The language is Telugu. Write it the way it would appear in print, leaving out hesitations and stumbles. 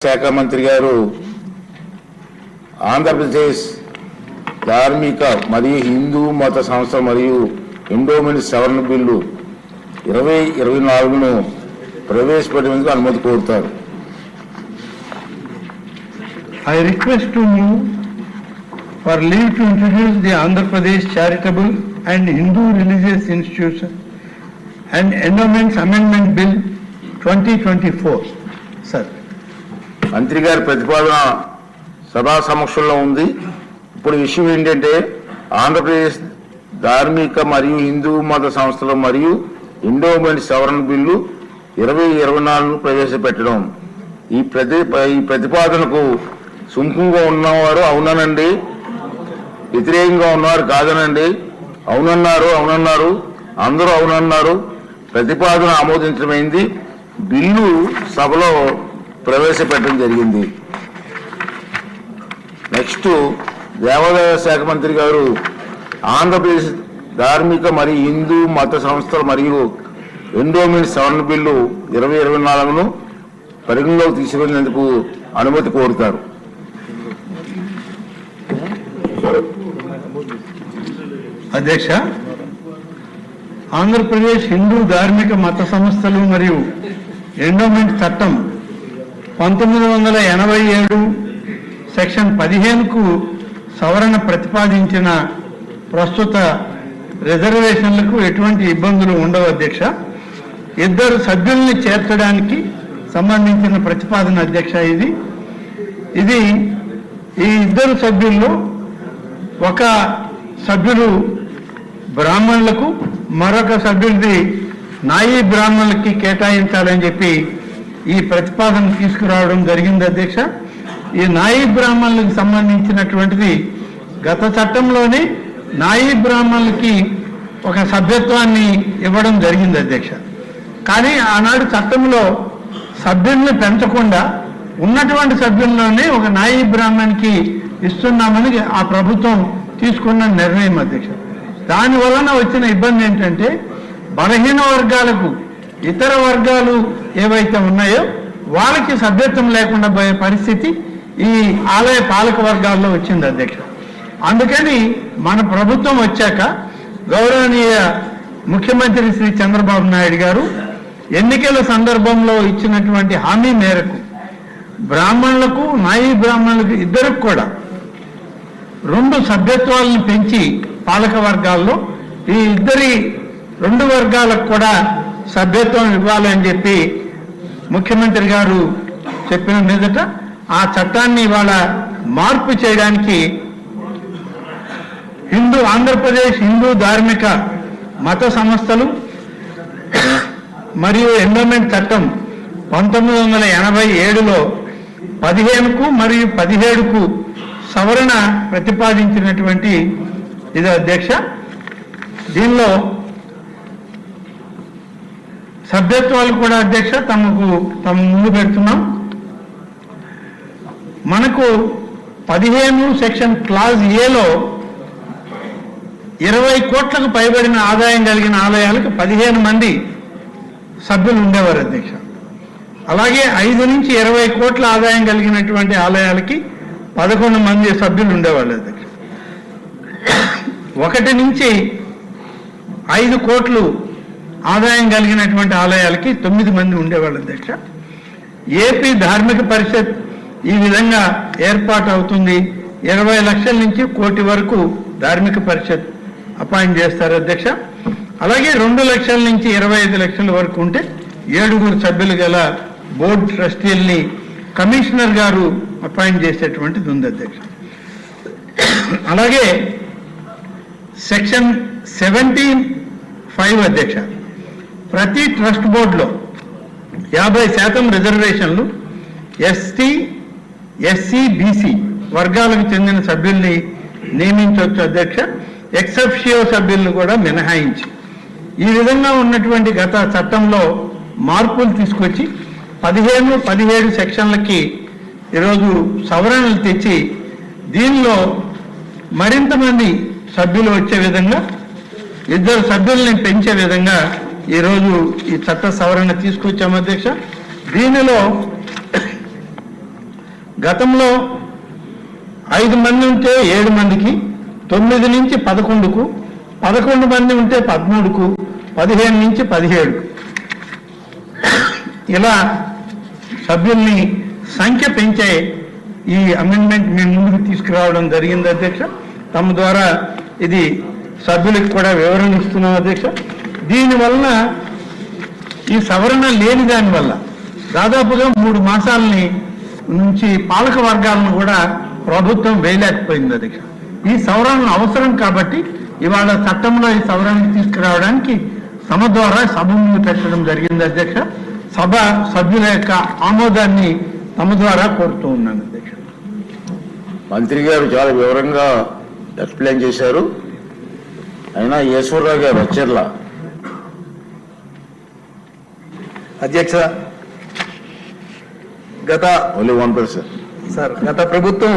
శాఖ మంత్రి గారు ఆంధ్రప్రదేశ్ ధార్మిక మరియు హిందూ మత సంస్థ మరియు ఎండోమెంట్ సవరణ బిల్లు 2024ను ప్రవేశపెట్టేందుకు అనుమతి కోరుతారు. I request to move for leave to introduce the Andhra Pradesh Charitable and Hindu Religious Institution and Endowments Amendment Bill 2024. Sir. మంత్రి గారి ప్రతిపాదన సభా సమక్షంలో ఉంది. ఇప్పుడు విషయం ఏంటంటే ఆంధ్రప్రదేశ్ ధార్మిక మరియు హిందూ మత సంస్థలు మరియు ఎండోమెంట్ సవరణ బిల్లు 2024ను ప్రవేశపెట్టడం. ఈ ప్రతిపాదనకు సుముఖంగా ఉన్నవారు అవుననండి, వ్యతిరేకంగా ఉన్నవారు కాదనండి. అవునన్నారు, అందరూ అవునన్నారు. ప్రతిపాదన ఆమోదించడమైంది. బిల్లు సభలో ప్రవేశపెట్టడం జరిగింది. నెక్స్ట్ దేవాదాయ శాఖ మంత్రి గారు ఆంధ్రప్రదేశ్ ధార్మిక మరియు హిందూ మత సంస్థలు మరియు ఎండోమెంట్ సవరణ బిల్లు 2024ను పరిగణలోకి తీసుకునేందుకు అనుమతి కోరుతారు. అధ్యక్ష, ఆంధ్రప్రదేశ్ హిందూ ధార్మిక మత సంస్థలు మరియు ఎండోమెంట్ చట్టం 1987 సెక్షన్ 15కు సవరణ ప్రతిపాదించిన ప్రస్తుత రిజర్వేషన్లకు ఎటువంటి ఇబ్బందులు ఉండవు అధ్యక్ష. 2 సభ్యుల్ని చేర్చడానికి సంబంధించిన ప్రతిపాదన అధ్యక్ష. ఇది ఈ 2 సభ్యుల్లో ఒక సభ్యులు బ్రాహ్మణులకు, మరొక సభ్యుడిది నాయీ బ్రాహ్మణులకి కేటాయించాలని చెప్పి ఈ ప్రతిపాదన తీసుకురావడం జరిగింది అధ్యక్ష. ఈ నాయీ బ్రాహ్మణులకు సంబంధించినటువంటిది గత చట్టంలోనే నాయీ బ్రాహ్మణులకి ఒక సభ్యత్వాన్ని ఇవ్వడం జరిగింది అధ్యక్ష. కానీ ఆనాడు చట్టంలో సభ్యుల్ని పెంచకుండా ఉన్నటువంటి సభ్యుల్లోనే ఒక నాయీ బ్రాహ్మణ్కి ఇస్తున్నామని ఆ ప్రభుత్వం తీసుకున్న నిర్ణయం అధ్యక్ష. దాని వలన వచ్చిన ఇబ్బంది ఏంటంటే బలహీన వర్గాలకు ఇతర వర్గాలు ఏవైతే ఉన్నాయో వాళ్ళకి సభ్యత్వం లేకుండా పోయే పరిస్థితి ఈ ఆలయ పాలక వర్గాల్లో వచ్చింది అధ్యక్ష. అందుకని మన ప్రభుత్వం వచ్చాక గౌరవనీయ ముఖ్యమంత్రి శ్రీ చంద్రబాబు నాయుడు గారు ఎన్నికల సందర్భంలో ఇచ్చినటువంటి హామీ మేరకు బ్రాహ్మణులకు, నాయీ బ్రాహ్మణులకు ఇద్దరికి కూడా 2 సభ్యత్వాలను పెంచి పాలక వర్గాల్లో ఈ 2 వర్గాలకు కూడా సభ్యత్వం ఇవ్వాలని చెప్పి ముఖ్యమంత్రి గారు చెప్పిన మీదట ఆ చట్టాన్ని ఇవాళ మార్పు చేయడానికి ఆంధ్రప్రదేశ్ హిందూ ధార్మిక మత సంస్థలు మరియు ఎండోమెంట్ చట్టం 1987లో 15కు మరియు 17కు సవరణ ప్రతిపాదించినటువంటి ఇది అధ్యక్ష. దీనిలో సభ్యత్వాలు కూడా అధ్యక్ష తమ ముందు పెడుతున్నాం. మనకు 15 సెక్షన్ క్లాజ్ ఏలో 20 కోట్లకు పైబడిన ఆదాయం కలిగిన ఆలయాలకు 15 మంది సభ్యులు ఉండేవారు అధ్యక్ష. అలాగే 5 నుంచి 20 కోట్ల ఆదాయం కలిగినటువంటి ఆలయాలకి 11 మంది సభ్యులు ఉండేవాళ్ళు అధ్యక్ష. 1 నుంచి 5 కోట్లు ఆదాయం కలిగినటువంటి ఆలయాలకి 9 మంది ఉండేవాళ్ళు అధ్యక్ష. ఏపీ ధార్మిక పరిషత్ ఈ విధంగా ఏర్పాటు అవుతుంది. 20 లక్షల నుంచి 1 కోటి వరకు ధార్మిక పరిషత్ అపాయింట్ చేస్తారు అధ్యక్ష. అలాగే 2 లక్షల నుంచి 25 లక్షల వరకు ఉంటే 7 సభ్యులు గల బోర్డు ట్రస్టీల్ని కమిషనర్ గారు అపాయింట్ చేసేటువంటిది ఉంది అధ్యక్ష. అలాగే సెక్షన్ 17(5) అధ్యక్ష, ప్రతి ట్రస్ట్ బోర్డులో 50% రిజర్వేషన్లు ఎస్టీ, ఎస్సీ, బీసీ వర్గాలకు చెందిన సభ్యుల్ని నియమించవచ్చు అధ్యక్ష. ఎక్సెప్షియో సభ్యులను కూడా మినహాయించి ఈ విధంగా ఉన్నటువంటి గత చట్టంలో మార్పులు తీసుకొచ్చి 15, 17 సెక్షన్లకి ఈరోజు సవరణలు తెచ్చి దీనిలో మరింత మంది సభ్యులు వచ్చే విధంగా 2 సభ్యుల్ని పెంచే విధంగా ఈరోజు ఈ చట్ట సవరణ తీసుకొచ్చాము అధ్యక్ష. దీనిలో గతంలో 5 మంది ఉంటే 7 మందికి, 9 నుంచి 11కు, 11 మంది ఉంటే 13కు, 15 నుంచి 17కు ఇలా సభ్యుల్ని సంఖ్య పెంచే ఈ అమెండ్మెంట్ మేము ముందుకు తీసుకురావడం జరిగింది అధ్యక్ష. తమ ద్వారా ఇది సభ్యులకు కూడా వివరణ ఇస్తున్నాం అధ్యక్ష. దీనివలన ఈ సవరణ లేని దానివల్ల దాదాపుగా 3 మాసాలని నుంచి పాలక వర్గాలను కూడా ప్రభుత్వం వేయలేకపోయింది అధ్యక్ష. ఈ సవరణ అవసరం కాబట్టి ఇవాళ చట్టంలో ఈ సవరణ తీసుకురావడానికి సభ ద్వారా సభ ముందు పెట్టడం జరిగింది అధ్యక్ష. సభ సభ్యుల యొక్క ఆమోదాన్ని తమ ద్వారా కోరుతూ ఉన్నాను అధ్యక్ష. మంత్రి గారు చాలా వివరంగా ఎక్స్ప్లెయిన్ చేశారు. అయినా ఈశ్వరరావు గారు వచ్చేలా అధ్యక్ష, గత ఓన్లీ 1%. సార్ గత ప్రభుత్వం